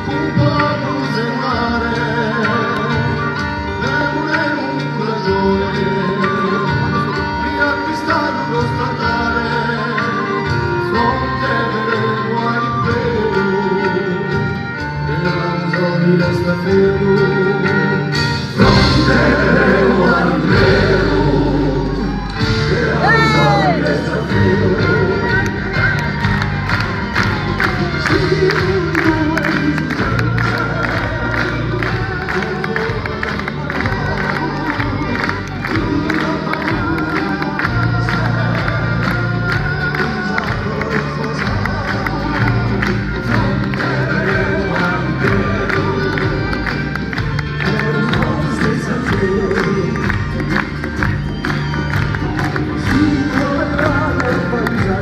junto a consentare demone un ragione riacquistare lo statale fronte vedremo all'impero e l'Amazoni resta fermo fronte vedremo all'impero e l'Amazoni resta fermo.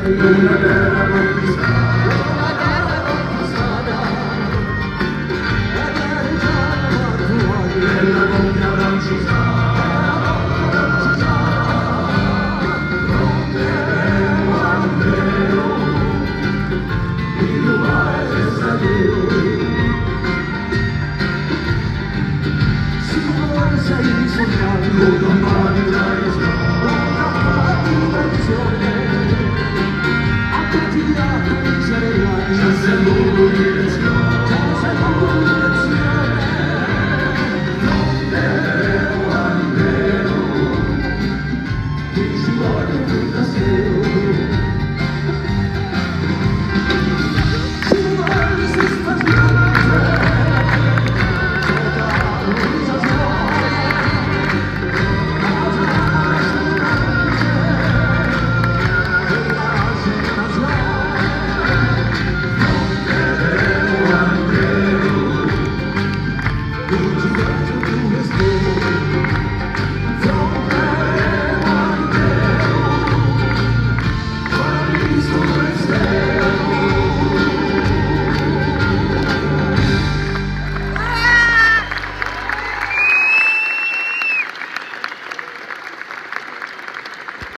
Una terra conquistata, nella compia pronteremo al vero, il mare senza Dio. Si vuole sei sognare, non campare già